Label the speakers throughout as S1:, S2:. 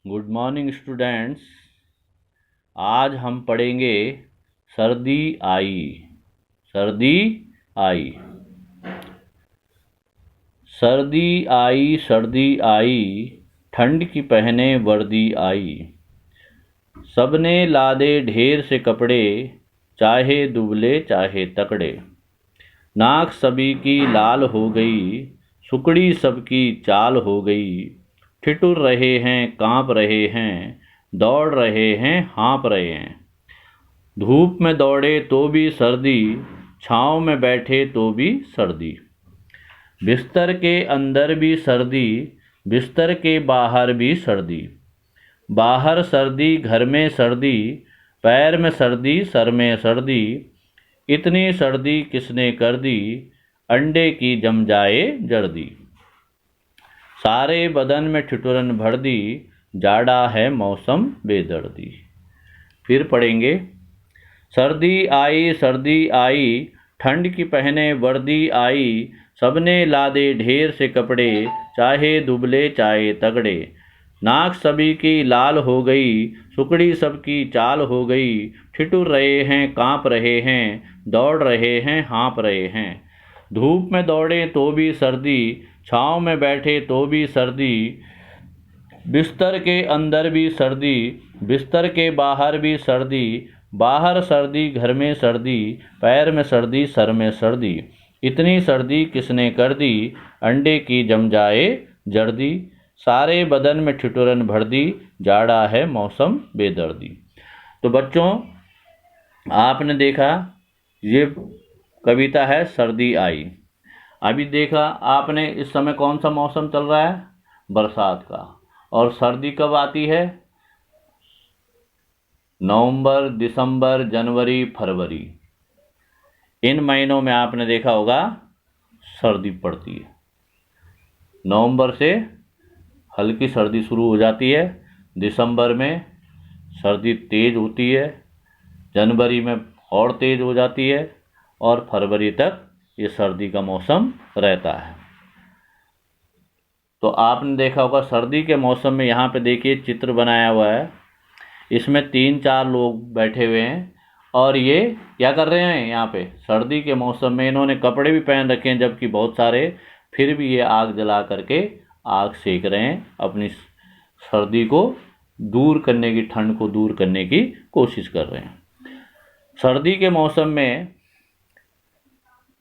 S1: Good morning students. आज हम पढ़ेंगे सर्दी आई। सर्दी आई। सर्दी आई, सर्दी आई, ठंड की पहने वर्दी आई। सबने लादे ढेर से कपड़े, चाहे दुबले चाहे तकड़े। नाक सभी की लाल हो गई, सुकड़ी सबकी चाल हो गई। ठिठुर रहे हैं, कांप रहे हैं, दौड़ रहे हैं, हाँप रहे हैं। धूप में दौड़े तो भी सर्दी, छाँव में बैठे तो भी सर्दी। बिस्तर के अंदर भी सर्दी, बिस्तर के बाहर भी सर्दी। बाहर सर्दी, घर में सर्दी, पैर में सर्दी, सर में सर्दी। इतनी सर्दी किसने कर दी, अंडे की जम जाए जर्दी। सारे बदन में ठिठुरन भर दी, जाड़ा है मौसम बेदर्दी। फिर पढ़ेंगे। सर्दी आई, सर्दी आई, ठंड की पहने वर्दी आई। सबने लादे ढेर से कपड़े, चाहे दुबले चाहे तगड़े। नाक सभी की लाल हो गई, सुकड़ी सबकी चाल हो गई। ठिठुर रहे हैं, कांप रहे हैं, दौड़ रहे हैं, हाँप रहे हैं। धूप में दौड़े तो भी सर्दी, छाँव में बैठे तो भी सर्दी। बिस्तर के अंदर भी सर्दी, बिस्तर के बाहर भी सर्दी। बाहर सर्दी, घर में सर्दी, पैर में सर्दी, सर में सर्दी। इतनी सर्दी किसने कर दी, अंडे की जम जाए जर्दी। सारे बदन में ठिठुरन भर दी, जाड़ा है मौसम बेदर्दी। तो बच्चों, आपने देखा ये कविता है सर्दी आई। अभी देखा आपने इस समय कौन सा मौसम चल रहा है, बरसात का। और सर्दी कब आती है, नवंबर, दिसंबर, जनवरी, फरवरी। इन महीनों में आपने देखा होगा सर्दी पड़ती है। नवंबर से हल्की सर्दी शुरू हो जाती है, दिसंबर में सर्दी तेज होती है, जनवरी में और तेज हो जाती है, और फरवरी तक ये सर्दी का मौसम रहता है। तो आपने देखा होगा सर्दी के मौसम में, यहाँ पे देखिए चित्र बनाया हुआ है, इसमें 3-4 लोग बैठे हुए हैं और ये क्या कर रहे हैं, यहाँ पे सर्दी के मौसम में इन्होंने कपड़े भी पहन रखे हैं, जबकि बहुत सारे, फिर भी ये आग जला करके आग सेक रहे हैं, अपनी सर्दी को दूर करने की, ठंड को दूर करने की कोशिश कर रहे हैं। सर्दी के मौसम में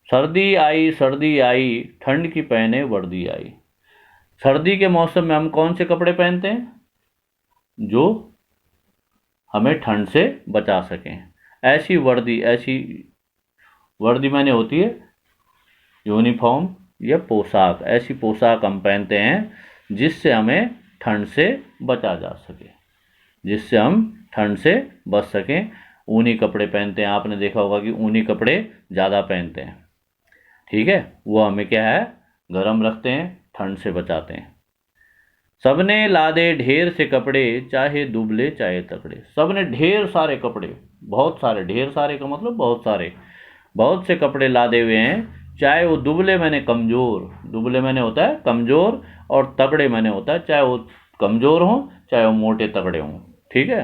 S1: सर्दी आई, सर्दी आई, ठंड की पहने वर्दी आई। सर्दी के मौसम में हम कौन से कपड़े पहनते हैं, जो हमें ठंड से बचा सकें। ऐसी वर्दी माने होती है यूनिफॉर्म या पोशाक। ऐसी पोशाक हम पहनते हैं जिससे हमें ठंड से बचा जा सके, जिससे हम ठंड से बच सकें। ऊनी कपड़े पहनते हैं, आपने देखा होगा कि ऊनी कपड़े ज़्यादा पहनते हैं, ठीक है। वो हमें क्या है, गर्म रखते हैं, ठंड से बचाते हैं। सबने लादे ढेर से कपड़े, चाहे दुबले चाहे तकड़े। सबने ढेर सारे कपड़े, बहुत सारे, ढेर सारे का मतलब बहुत सारे, बहुत से कपड़े लादे हुए हैं। चाहे वो दुबले मैंने कमज़ोर, दुबले मैंने होता है कमज़ोर, और तगड़े मैंने होता है चाहे वो कमज़ोर हों चाहे वो मोटे तगड़े हों, ठीक है।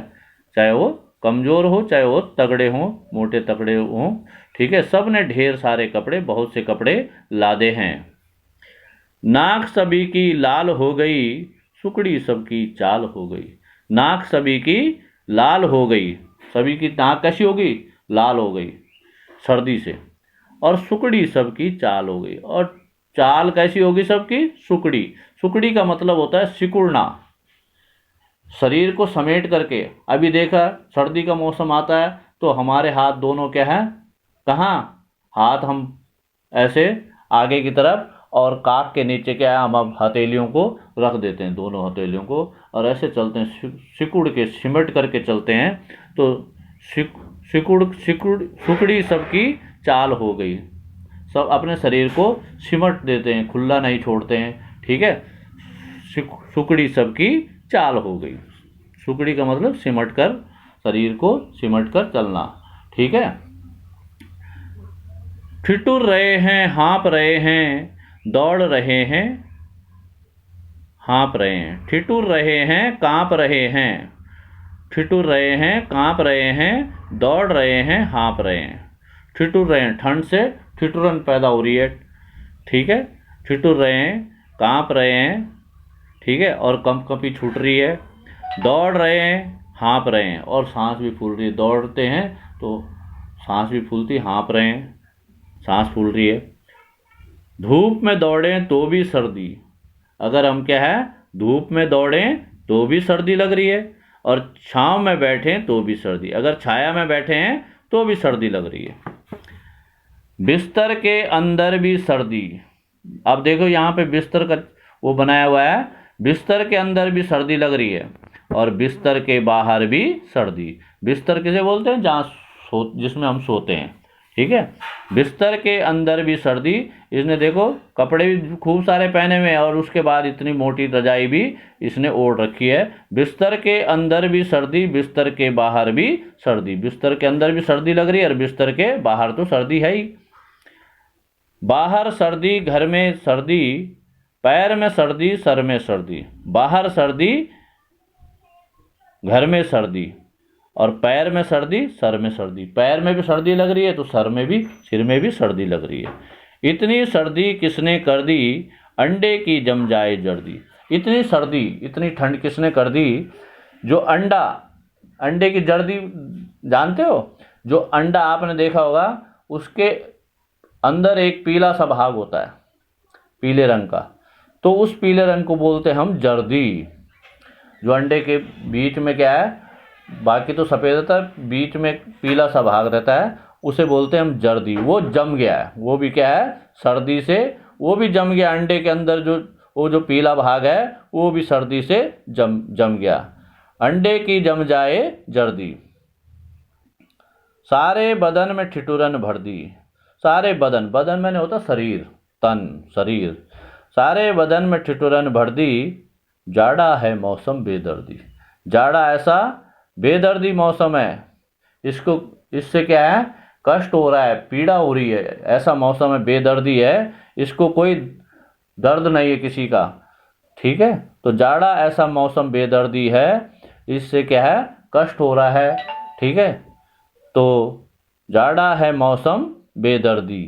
S1: चाहे वो कमज़ोर हो चाहे वो तगड़े हों, मोटे तगड़े हों, ठीक है। सब ने ढेर सारे कपड़े, बहुत से कपड़े लादे हैं। नाक सभी की लाल हो गई, सुकड़ी सबकी चाल हो गई। नाक सभी की लाल हो गई, सभी की नाक कैसी होगी, लाल हो गई सर्दी से, और सुकड़ी सबकी चाल हो गई। और चाल कैसी होगी सबकी, सुकड़ी। सुकड़ी का मतलब होता है सिकुड़ना, शरीर को समेट करके। अभी देखा सर्दी का मौसम आता है तो हमारे हाथ दोनों क्या है, कहाँ, हाथ हम ऐसे आगे की तरफ, और काख के नीचे क्या है, हम अब हथेलियों को रख देते हैं, दोनों हथेलियों को, और ऐसे चलते हैं, सिकुड़ के, सिमट करके चलते हैं। तो सुकड़ी सबकी चाल हो गई। सब अपने शरीर को सिमट देते हैं, खुला नहीं छोड़ते हैं, ठीक है। सुकड़ी सबकी चाल हो गई। सुकड़ी का मतलब सिमट कर, शरीर को सिमट कर चलना, ठीक है। ठिठुर रहे हैं, हाँप रहे हैं, दौड़ रहे हैं, हाँप रहे हैं। ठिठुर रहे हैं, काँप रहे हैं। ठिठुर रहे हैं, काँप रहे हैं, दौड़ रहे हैं, हाँप रहे हैं। ठिठुर रहे हैं, ठंड से ठिठुरन पैदा हो रही है, ठीक है। ठिठुर रहे हैं, काँप रहे हैं, ठीक है, और कंपकंपी छूट रही है। दौड़ रहे हैं, हाँप रहे हैं, और सांस भी फूल रही है। दौड़ते हैं तो सांस भी फूलती, हाँप रहे हैं, सांस फूल रही है। धूप में दौड़ें तो भी सर्दी। अगर हम क्या है, धूप में दौड़ें तो भी सर्दी लग रही है, और छांव में बैठें तो भी सर्दी। अगर छाया में बैठे हैं तो भी सर्दी लग रही है। बिस्तर के अंदर भी सर्दी। अब देखो यहाँ पे बिस्तर का वो बनाया हुआ है, बिस्तर के अंदर भी सर्दी लग रही है, और बिस्तर के बाहर भी सर्दी। बिस्तर किसे बोलते हैं, जहाँ जिसमें हम सोते हैं, ठीक है। बिस्तर के अंदर भी सर्दी। इसने देखो कपड़े भी खूब सारे पहने हुए हैं, और उसके बाद इतनी मोटी रजाई भी इसने ओढ़ रखी है। बिस्तर के अंदर भी सर्दी, बिस्तर के बाहर भी सर्दी। बिस्तर के अंदर भी सर्दी लग रही है, और बिस्तर के बाहर तो सर्दी है ही। बाहर सर्दी, घर में सर्दी, पैर में सर्दी, सर में सर्दी। बाहर सर्दी, घर में सर्दी, और पैर में सर्दी, सर में सर्दी। पैर में भी सर्दी लग रही है तो सर में भी, सिर में भी सर्दी लग रही है। इतनी सर्दी किसने कर दी, अंडे की जम जाए जर्दी। इतनी सर्दी, इतनी ठंड किसने कर दी, जो अंडे की जर्दी जानते हो, जो अंडा आपने देखा होगा, उसके अंदर एक पीला सा भाग होता है, पीले रंग का, तो उस पीले रंग को बोलते हैं हम जर्दी। जो अंडे के बीच में क्या है, बाकी तो सफ़ेद रहता है, बीच में पीला सा भाग रहता है, उसे बोलते हैं हम जर्दी। वो जम गया है, वो भी क्या है, सर्दी से वो भी जम गया। अंडे के अंदर जो पीला भाग है वो भी सर्दी से जम गया। अंडे की जम जाए जर्दी। सारे बदन में ठिठुरन भर दी। सारे बदन, बदन मैंने होता शरीर, तन, शरीर। सारे बदन में ठिठुरन भर दी, जाड़ा है मौसम बेदर्दी। जाड़ा ऐसा बेदर्दी मौसम है, इससे क्या है, कष्ट हो रहा है, पीड़ा हो रही है, ऐसा मौसम है, बेदर्दी है, इसको कोई दर्द नहीं है किसी का, ठीक है। तो जाड़ा ऐसा मौसम बेदर्दी है, इससे क्या है, कष्ट हो रहा है, ठीक है। तो जाड़ा है मौसम बेदर्दी,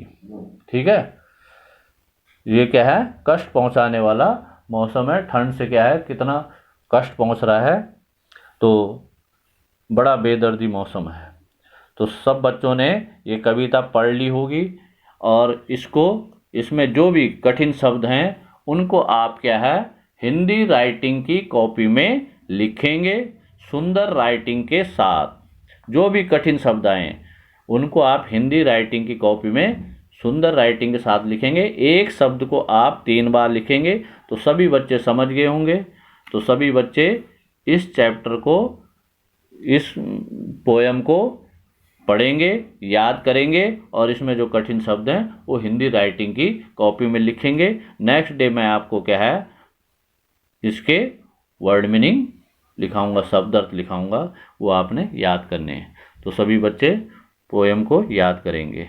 S1: ठीक है। ये क्या है, कष्ट पहुंचाने वाला मौसम है। ठंड से क्या है, कितना कष्ट पहुंच रहा है, तो बड़ा बेदर्दी मौसम है। तो सब बच्चों ने ये कविता पढ़ ली होगी, और इसमें जो भी कठिन शब्द हैं उनको आप क्या है, हिंदी राइटिंग की कॉपी में लिखेंगे, सुंदर राइटिंग के साथ। जो भी कठिन शब्द आए उनको आप हिंदी राइटिंग की कॉपी में सुंदर राइटिंग के साथ लिखेंगे। एक शब्द को आप 3 बार लिखेंगे, तो सभी बच्चे समझ गए होंगे। तो सभी बच्चे इस चैप्टर को, इस पोयम को पढ़ेंगे, याद करेंगे, और इसमें जो कठिन शब्द हैं वो हिंदी राइटिंग की कॉपी में लिखेंगे। नेक्स्ट डे मैं आपको क्या है, इसके वर्ड मीनिंग लिखाऊंगा, शब्द अर्थ लिखाऊंगा, वो आपने याद करने हैं। तो सभी बच्चे पोयम को याद करेंगे।